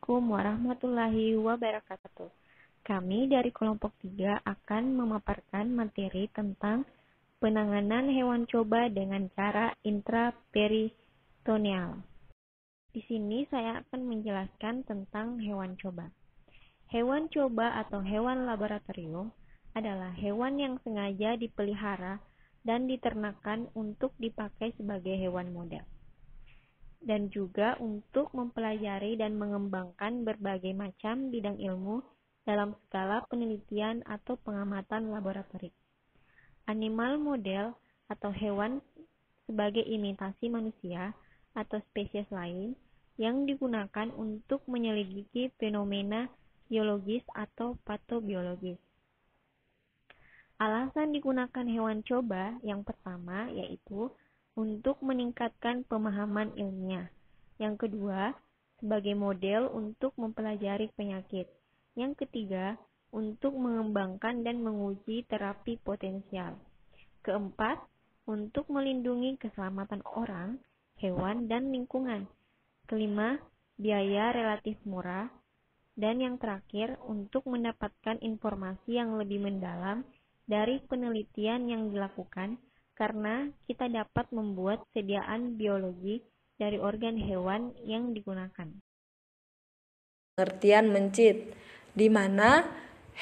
Assalamualaikum warahmatullahi wabarakatuh. Kami dari kelompok 3 akan memaparkan materi tentang penanganan hewan coba dengan cara intraperitoneal. Di sini saya akan menjelaskan tentang hewan coba. Hewan coba atau hewan laboratorium adalah hewan yang sengaja dipelihara dan diternakan untuk dipakai sebagai hewan model, dan juga untuk mempelajari dan mengembangkan berbagai macam bidang ilmu dalam skala penelitian atau pengamatan laboratorik. Animal model atau hewan sebagai imitasi manusia atau spesies lain yang digunakan untuk menyelidiki fenomena biologis atau patobiologis. Alasan digunakan hewan coba yang pertama yaitu untuk meningkatkan pemahaman ilmiah. Yang kedua, sebagai model untuk mempelajari penyakit. Yang ketiga, untuk mengembangkan dan menguji terapi potensial. Keempat, untuk melindungi keselamatan orang, hewan, dan lingkungan. Kelima, biaya relatif murah. Dan yang terakhir, untuk mendapatkan informasi yang lebih mendalam dari penelitian yang dilakukan, karena kita dapat membuat sediaan biologi dari organ hewan yang digunakan. Pengertian mencit, di mana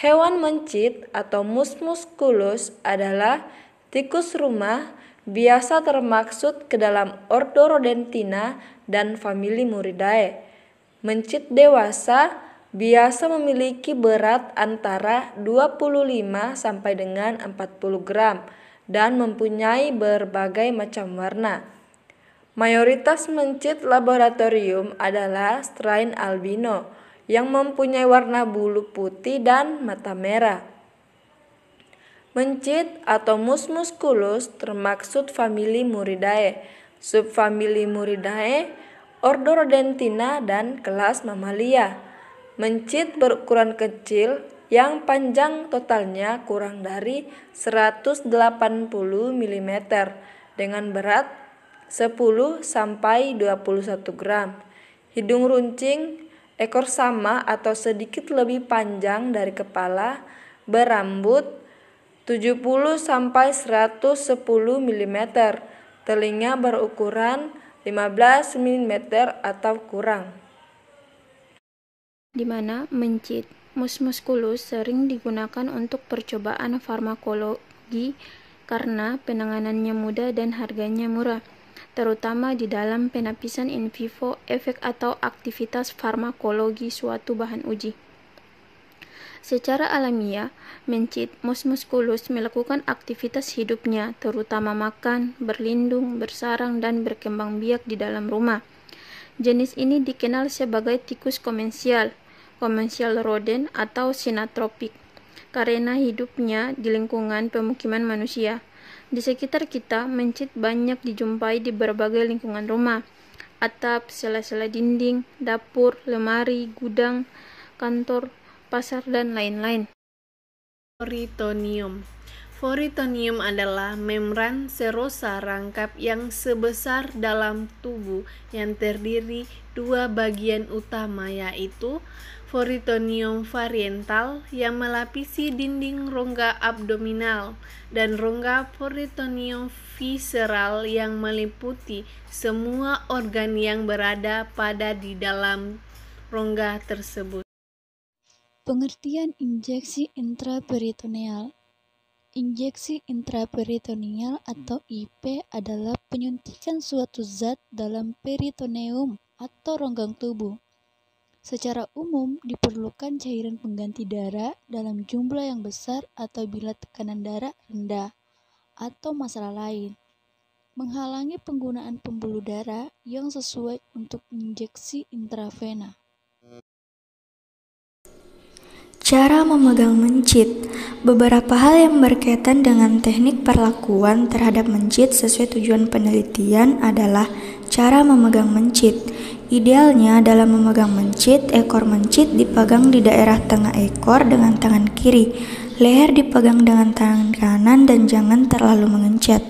hewan mencit atau Mus musculus adalah tikus rumah, biasa termaksud ke dalam ordo Rodentina dan famili Muridae. Mencit dewasa biasa memiliki berat antara 25 sampai dengan 40 gram dan mempunyai berbagai macam warna. Mayoritas mencit laboratorium adalah strain albino yang mempunyai warna bulu putih dan mata merah. Mencit atau Mus musculus termaksud famili Muridae, subfamili Muridae, ordo Rodentina, dan kelas Mamalia. Mencit berukuran kecil yang panjang totalnya kurang dari 180 mm dengan berat 10 sampai 21 gram. Hidung runcing, ekor sama atau sedikit lebih panjang dari kepala, berambut 70 sampai 110 mm. Telinga berukuran 15 mm atau kurang. Di mana mencit Mus musculus sering digunakan untuk percobaan farmakologi karena penanganannya mudah dan harganya murah, terutama di dalam penapisan in vivo efek atau aktivitas farmakologi suatu bahan uji. Secara alamiah, mencit Mus musculus melakukan aktivitas hidupnya, terutama makan, berlindung, bersarang, dan berkembang biak di dalam rumah. Jenis ini dikenal sebagai tikus komersial rodent atau sinantropik, karena hidupnya di lingkungan pemukiman manusia. Di sekitar kita, mencit banyak dijumpai di berbagai lingkungan rumah, atap, sela-sela dinding, dapur, lemari, gudang, kantor, pasar, dan lain-lain. Foritonium adalah membran serosa rangkap yang sebesar dalam tubuh yang terdiri dua bagian utama, yaitu foritonium parietal yang melapisi dinding rongga abdominal dan rongga foritonium visceral yang meliputi semua organ yang berada pada di dalam rongga tersebut. Pengertian injeksi intraperitoneal. Injeksi intraperitoneal atau IP adalah penyuntikan suatu zat dalam peritoneum atau rongga tubuh. Secara umum diperlukan cairan pengganti darah dalam jumlah yang besar atau bila tekanan darah rendah atau masalah lain. Menghalangi penggunaan pembuluh darah yang sesuai untuk injeksi intravena. Cara memegang mencit. Beberapa hal yang berkaitan dengan teknik perlakuan terhadap mencit sesuai tujuan penelitian adalah cara memegang mencit. Idealnya dalam memegang mencit, ekor mencit dipegang di daerah tengah ekor dengan tangan kiri, leher dipegang dengan tangan kanan dan jangan terlalu mengencet.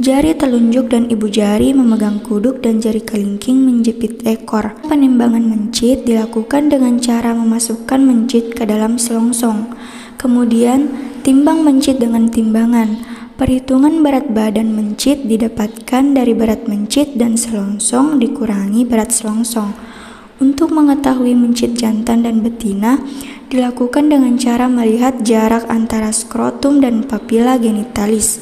Jari telunjuk dan ibu jari memegang kuduk dan jari kelingking menjepit ekor. Penimbangan mencit dilakukan dengan cara memasukkan mencit ke dalam selongsong. Kemudian, timbang mencit dengan timbangan. Perhitungan berat badan mencit didapatkan dari berat mencit dan selongsong dikurangi berat selongsong. Untuk mengetahui mencit jantan dan betina, dilakukan dengan cara melihat jarak antara skrotum dan papila genitalis.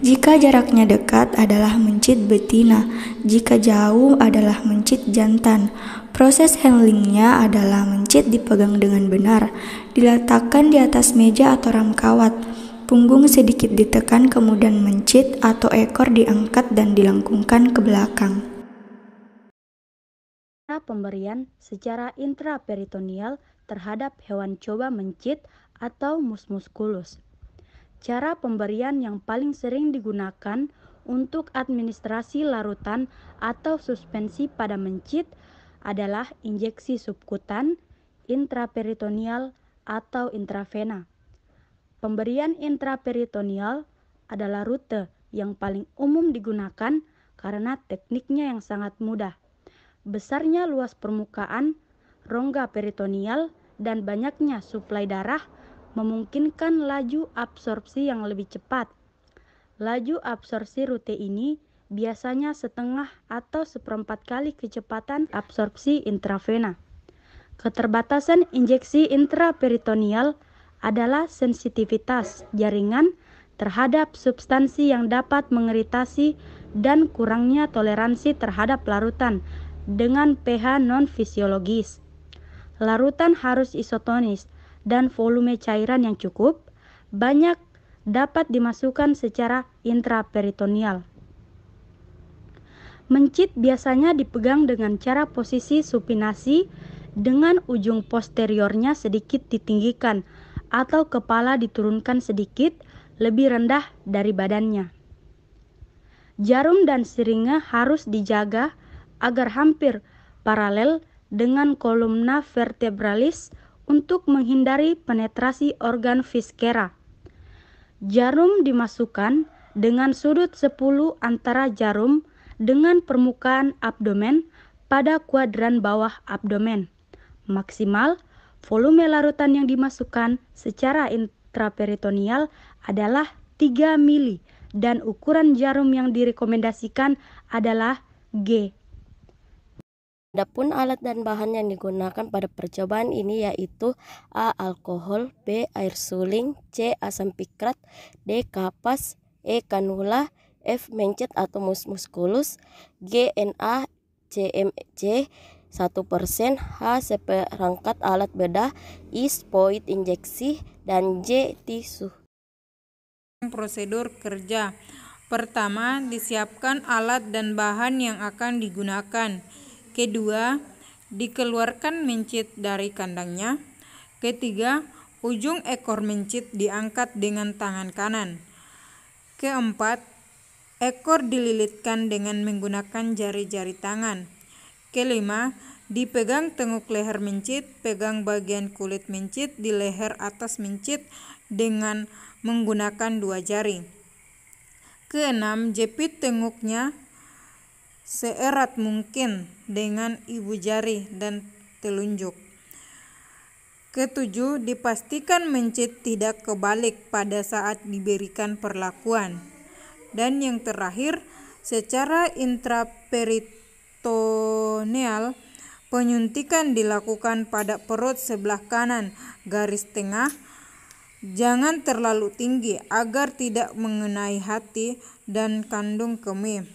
Jika jaraknya dekat adalah mencit betina, jika jauh adalah mencit jantan. Proses handlingnya adalah mencit dipegang dengan benar, diletakkan di atas meja atau ram kawat, punggung sedikit ditekan kemudian mencit atau ekor diangkat dan dilengkungkan ke belakang. Cara pemberian secara intraperitoneal terhadap hewan coba mencit atau mus musculus. Cara pemberian yang paling sering digunakan untuk administrasi larutan atau suspensi pada mencit adalah injeksi subkutan, intraperitoneal, atau intravena. Pemberian intraperitoneal adalah rute yang paling umum digunakan karena tekniknya yang sangat mudah. Besarnya luas permukaan, rongga peritoneal, dan banyaknya suplai darah memungkinkan laju absorpsi yang lebih cepat. Laju absorpsi rute ini biasanya setengah atau seperempat kali kecepatan absorpsi intravena. Keterbatasan injeksi intraperitoneal adalah sensitivitas jaringan terhadap substansi yang dapat mengiritasi dan kurangnya toleransi terhadap larutan dengan pH non-fisiologis. Larutan harus isotonis dan volume cairan yang cukup banyak dapat dimasukkan secara intraperitoneal. Mencit biasanya dipegang dengan cara posisi supinasi dengan ujung posteriornya sedikit ditinggikan atau kepala diturunkan sedikit lebih rendah dari badannya. Jarum dan siringnya harus dijaga agar hampir paralel dengan kolumna vertebralis untuk menghindari penetrasi organ viskera. Jarum dimasukkan dengan sudut 10 antara jarum dengan permukaan abdomen pada kuadran bawah abdomen. Maksimal volume larutan yang dimasukkan secara intraperitoneal adalah 3 mili dan ukuran jarum yang direkomendasikan adalah G. Adapun alat dan bahan yang digunakan pada percobaan ini yaitu A. Alkohol, B. Air suling, C. Asam pikrat, D. Kapas, E. Kanula, F. Mencit atau mus musculus, G. Na, C. MC 1%, H. Seperangkat alat bedah, I. Spoid injeksi, dan J. tisu. Prosedur kerja. Pertama, disiapkan alat dan bahan yang akan digunakan. Kedua, dikeluarkan mencit dari kandangnya. Ketiga, ujung ekor mencit diangkat dengan tangan kanan. Keempat, ekor dililitkan dengan menggunakan jari-jari tangan. Kelima, dipegang tenguk leher mencit, pegang bagian kulit mencit di leher atas mencit dengan menggunakan 2 jari. Keenam, jepit tenguknya seerat mungkin dengan ibu jari dan telunjuk. Ketujuh, dipastikan mencit tidak kebalik pada saat diberikan perlakuan. Dan yang terakhir, secara intraperitoneal, penyuntikan dilakukan pada perut sebelah kanan garis tengah. Jangan terlalu tinggi agar tidak mengenai hati dan kandung kemih.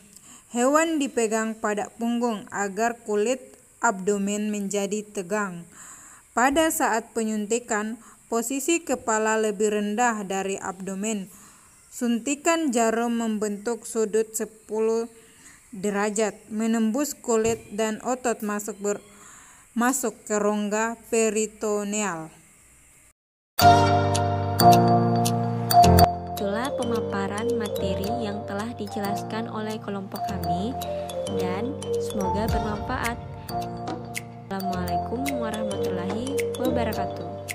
Hewan dipegang pada punggung agar kulit abdomen menjadi tegang. Pada saat penyuntikan, posisi kepala lebih rendah dari abdomen. Suntikan jarum membentuk sudut 10 derajat, menembus kulit dan otot masuk ke rongga peritoneal. Itulah pemaparan materi yang telah dijelaskan oleh kelompok kami dan semoga bermanfaat. Assalamualaikum warahmatullahi wabarakatuh.